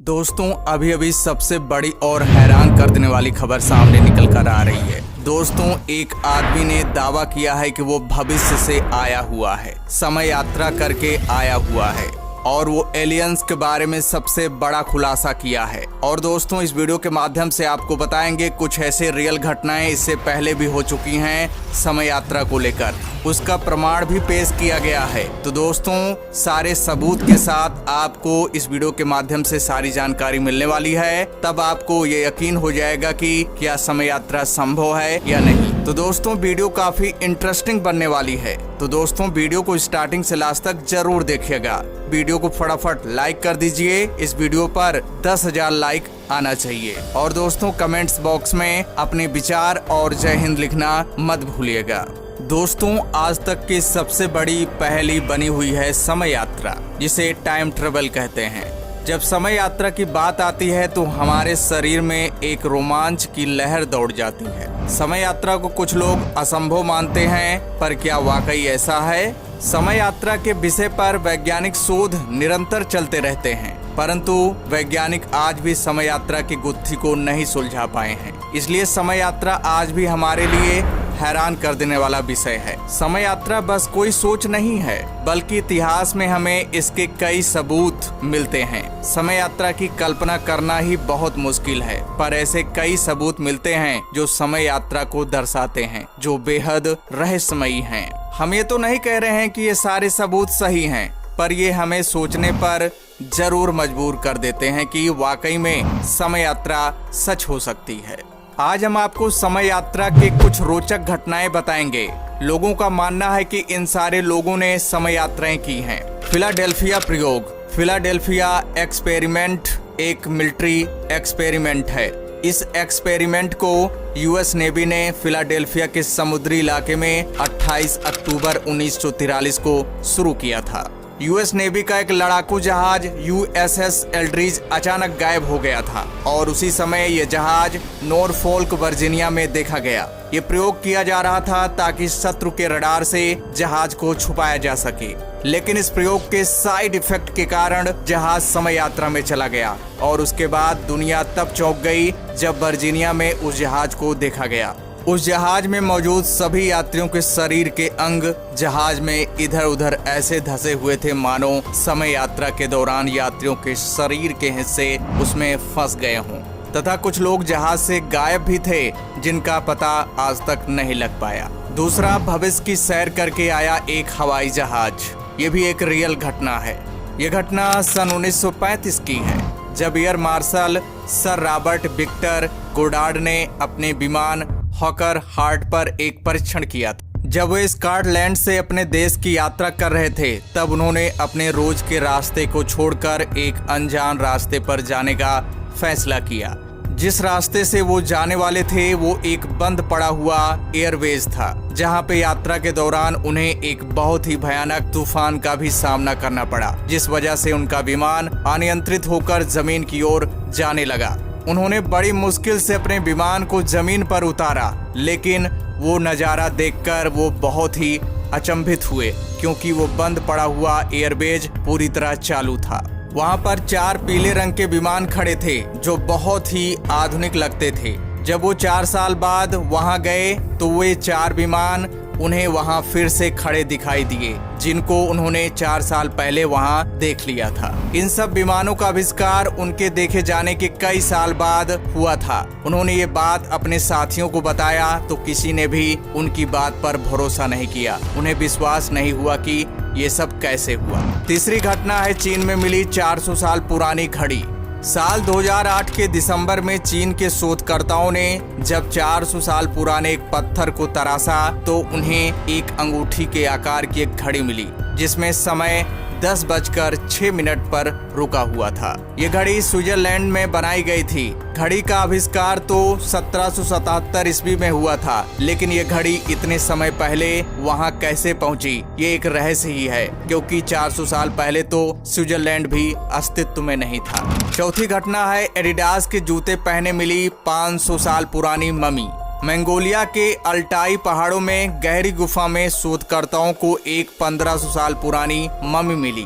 दोस्तों अभी अभी सबसे बड़ी और हैरान कर देने वाली खबर सामने निकल कर आ रही है। दोस्तों एक आदमी ने दावा किया है कि वो भविष्य से आया हुआ है, समय यात्रा करके आया हुआ है और वो एलियंस के बारे में सबसे बड़ा खुलासा किया है। और दोस्तों इस वीडियो के माध्यम से आपको बताएंगे कुछ ऐसे रियल घटनाएं इससे पहले भी हो चुकी हैं समय यात्रा को लेकर, उसका प्रमाण भी पेश किया गया है। तो दोस्तों सारे सबूत के साथ आपको इस वीडियो के माध्यम से सारी जानकारी मिलने वाली है, तब आपको ये यकीन हो जाएगा कि क्या समय यात्रा संभव है या नहीं। तो दोस्तों वीडियो काफी इंटरेस्टिंग बनने वाली है, तो दोस्तों वीडियो को स्टार्टिंग से लास्ट तक जरूर देखिएगा। वीडियो को फटाफट लाइक कर दीजिए, इस वीडियो पर 10,000 लाइक आना चाहिए। और दोस्तों कमेंट्स बॉक्स में अपने विचार और जय हिंद लिखना मत भूलिएगा। दोस्तों आज तक की सबसे बड़ी पहेली बनी हुई है समय यात्रा, जिसे टाइम ट्रेवल कहते हैं। जब समय यात्रा की बात आती है तो हमारे शरीर में एक रोमांच की लहर दौड़ जाती है। समय यात्रा को कुछ लोग असंभव मानते हैं, पर क्या वाकई ऐसा है? समय यात्रा के विषय पर वैज्ञानिक शोध निरंतर चलते रहते हैं, परंतु वैज्ञानिक आज भी समय यात्रा की गुत्थी को नहीं सुलझा पाए हैं। इसलिए समय यात्रा आज भी हमारे लिए हैरान कर देने वाला विषय है। समय यात्रा बस कोई सोच नहीं है, बल्कि इतिहास में हमें इसके कई सबूत मिलते हैं। समय यात्रा की कल्पना करना ही बहुत मुश्किल है, पर ऐसे कई सबूत मिलते हैं जो समय यात्रा को दर्शाते हैं, जो बेहद रहस्यमयी हैं। हम ये तो नहीं कह रहे हैं कि ये सारे सबूत सही हैं, पर ये हमें सोचने पर जरूर मजबूर कर देते हैं कि वाकई में समय यात्रा सच हो सकती है। आज हम आपको समय यात्रा के कुछ रोचक घटनाएं बताएंगे। लोगों का मानना है कि इन सारे लोगों ने समय यात्राएं की हैं। फिलाडेल्फिया प्रयोग, फिलाडेल्फिया एक्सपेरिमेंट एक मिलिट्री एक्सपेरिमेंट है। इस एक्सपेरिमेंट को यूएस नेवी ने फिलाडेल्फिया के समुद्री इलाके में 28 अक्टूबर 1943 को शुरू किया था। यूएस नेवी का एक लड़ाकू जहाज यूएसएस एल्ड्रिज अचानक गायब हो गया था और उसी समय ये जहाज नॉरफोल्क वर्जीनिया में देखा गया। ये प्रयोग किया जा रहा था ताकि शत्रु के रडार से जहाज को छुपाया जा सके, लेकिन इस प्रयोग के साइड इफेक्ट के कारण जहाज समय यात्रा में चला गया और उसके बाद दुनिया तब चौंक गई जब वर्जीनिया में उस जहाज को देखा गया। उस जहाज में मौजूद सभी यात्रियों के शरीर के अंग जहाज में इधर उधर ऐसे धंसे हुए थे मानो समय यात्रा के दौरान यात्रियों के शरीर के हिस्से उसमें फंस गए हों, तथा कुछ लोग जहाज से गायब भी थे जिनका पता आज तक नहीं लग पाया। दूसरा, भविष्य की सैर करके आया एक हवाई जहाज। ये भी एक रियल घटना है। ये घटना सन 1935 की है, जब air marshal sir Robert Victor Goddard ने अपने विमान हॉकर हार्ट पर एक परीक्षण किया था। जब वे स्कॉटलैंड से अपने देश की यात्रा कर रहे थे, तब उन्होंने अपने रोज के रास्ते को छोड़कर एक अनजान रास्ते पर जाने का फैसला किया। जिस रास्ते से वो जाने वाले थे वो एक बंद पड़ा हुआ एयरवेज था, जहां पे यात्रा के दौरान उन्हें एक बहुत ही भयानक तूफान का भी सामना करना पड़ा, जिस वजह से उनका विमान अनियंत्रित होकर जमीन की ओर जाने लगा। उन्होंने बड़ी मुश्किल से अपने विमान को जमीन पर उतारा, लेकिन वो नज़ारा देखकर वो बहुत ही अचंभित हुए, क्योंकि वो बंद पड़ा हुआ एयरवेज पूरी तरह चालू था। वहाँ पर 4 पीले रंग के विमान खड़े थे जो बहुत ही आधुनिक लगते थे। जब वो 4 साल बाद वहाँ गए तो वे 4 विमान उन्हें वहाँ फिर से खड़े दिखाई दिए, जिनको उन्होंने 4 साल पहले वहाँ देख लिया था। इन सब विमानों का आविष्कार उनके देखे जाने के कई साल बाद हुआ था। उन्होंने ये बात अपने साथियों को बताया तो किसी ने भी उनकी बात पर भरोसा नहीं किया। उन्हें विश्वास नहीं हुआ कि ये सब कैसे हुआ। तीसरी घटना है चीन में मिली 400 साल पुरानी घड़ी। साल 2008 के दिसंबर में चीन के शोधकर्ताओं ने जब 400 साल पुराने एक पत्थर को तराशा तो उन्हें एक अंगूठी के आकार की एक घड़ी मिली, जिसमें समय 10:06 पर रुका हुआ था। ये घड़ी स्विट्जरलैंड में बनाई गई थी। घड़ी का आविष्कार तो 1777 ईस्वी में हुआ था, लेकिन ये घड़ी इतने समय पहले वहाँ कैसे पहुँची ये एक रहस्य ही है, क्योंकि 400 साल पहले तो स्विट्जरलैंड भी अस्तित्व में नहीं था। चौथी घटना है एडिडास के जूते पहने मिली 500 साल पुरानी ममी। मंगोलिया के अल्टाई पहाड़ों में गहरी गुफा में शोधकर्ताओं को एक 1500 साल पुरानी ममी मिली।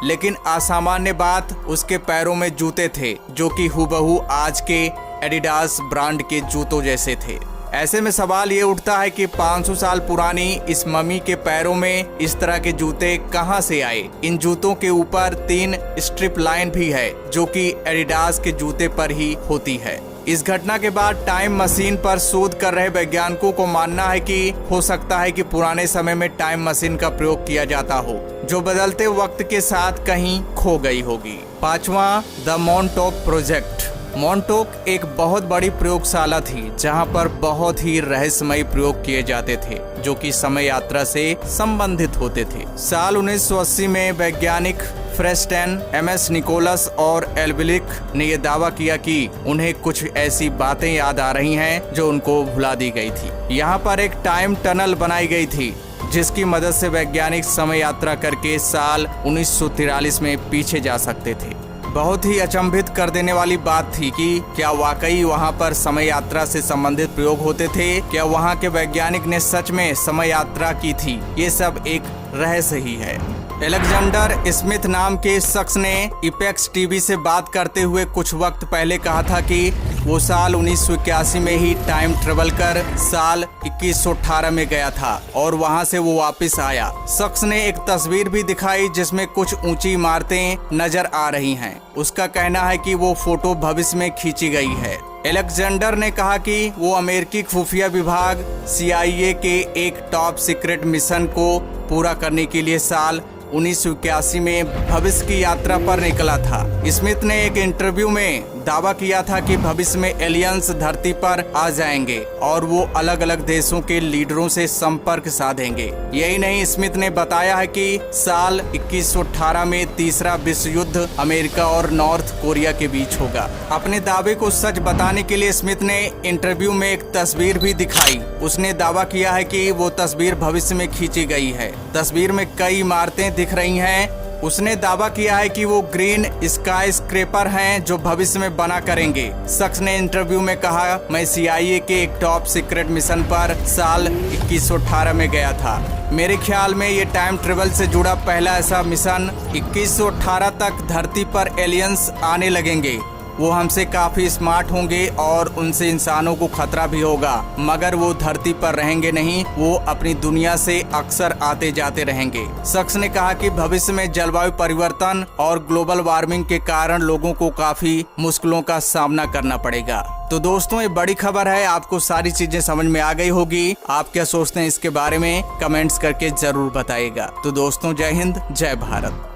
लेकिन असामान्य बात उसके पैरों में जूते थे जो कि हुबहू आज के एडिडास ब्रांड के जूतों जैसे थे। ऐसे में सवाल ये उठता है कि 500 साल पुरानी इस मम्मी के पैरों में इस तरह के जूते कहां से आए। इन जूतों के ऊपर 3 स्ट्रिप लाइन भी है जो कि एडिडास के जूते पर ही होती है। इस घटना के बाद टाइम मशीन पर शोध कर रहे वैज्ञानिकों को मानना है कि हो सकता है कि पुराने समय में टाइम मशीन का प्रयोग किया जाता हो जो बदलते वक्त के साथ कहीं खो गई होगी। 5वां, द मोनटॉक प्रोजेक्ट। मोनटॉक एक बहुत बड़ी प्रयोगशाला थी जहां पर बहुत ही रहस्यमयी प्रयोग किए जाते थे जो कि समय यात्रा से संबंधित होते थे। साल 1980 में वैज्ञानिक फ्रेस्टेन, MS निकोलस और एल्बिलिक ने यह दावा किया कि उन्हें कुछ ऐसी बातें याद आ रही हैं जो उनको भुला दी गई थी। यहाँ पर एक टाइम टनल बनाई गई थी जिसकी मदद से वैज्ञानिक समय यात्रा करके साल 1943 में पीछे जा सकते थे। बहुत ही अचंभित कर देने वाली बात थी कि क्या वाकई वहां पर समय यात्रा से संबंधित प्रयोग होते थे, क्या वहां के वैज्ञानिक ने सच में समय यात्रा की थी। ये सब एक रहस्य ही है। एलेक्जेंडर स्मिथ नाम के शख्स ने इपेक्स टीवी से बात करते हुए कुछ वक्त पहले कहा था कि वो साल 1981 में ही टाइम ट्रेवल कर साल 2118 में गया था और वहां से वो वापस आया। शख्स ने एक तस्वीर भी दिखाई जिसमें कुछ ऊंची इमारतें नजर आ रही हैं। उसका कहना है कि वो फोटो भविष्य में खींची गई है। एलेक्जेंडर ने कहा कि वो अमेरिकी खुफिया विभाग CIA के एक टॉप सीक्रेट मिशन को पूरा करने के लिए साल 1981 में भविष्य की यात्रा पर निकला था। स्मिथ ने एक इंटरव्यू में दावा किया था कि भविष्य में एलियंस धरती पर आ जाएंगे और वो अलग अलग देशों के लीडरों से संपर्क साधेंगे। यही नहीं, स्मिथ ने बताया है कि साल 2118 में तीसरा विश्व युद्ध अमेरिका और नॉर्थ कोरिया के बीच होगा। अपने दावे को सच बताने के लिए स्मिथ ने इंटरव्यू में एक तस्वीर भी दिखाई। उसने दावा किया है कि वो तस्वीर भविष्य में खींची गई है। तस्वीर में कई इमारतें दिख रही हैं। उसने दावा किया है कि वो ग्रीन स्काई स्क्रेपर हैं जो भविष्य में बना करेंगे। शख्स ने इंटरव्यू में कहा, मैं CIA के एक टॉप सीक्रेट मिशन पर साल 2118 में गया था। मेरे ख्याल में ये टाइम ट्रेवल से जुड़ा पहला ऐसा मिशन। 2118 तक धरती पर एलियंस आने लगेंगे। वो हमसे काफी स्मार्ट होंगे और उनसे इंसानों को खतरा भी होगा, मगर वो धरती पर रहेंगे नहीं, वो अपनी दुनिया से अक्सर आते जाते रहेंगे। शख्स ने कहा कि भविष्य में जलवायु परिवर्तन और ग्लोबल वार्मिंग के कारण लोगों को काफी मुश्किलों का सामना करना पड़ेगा। तो दोस्तों, ये बड़ी खबर है। आपको सारी चीजें समझ में आ गई होगी। आप क्या सोचते हैं इसके बारे में कमेंट्स करके जरूर बताइएगा। तो दोस्तों, जय हिंद, जय भारत।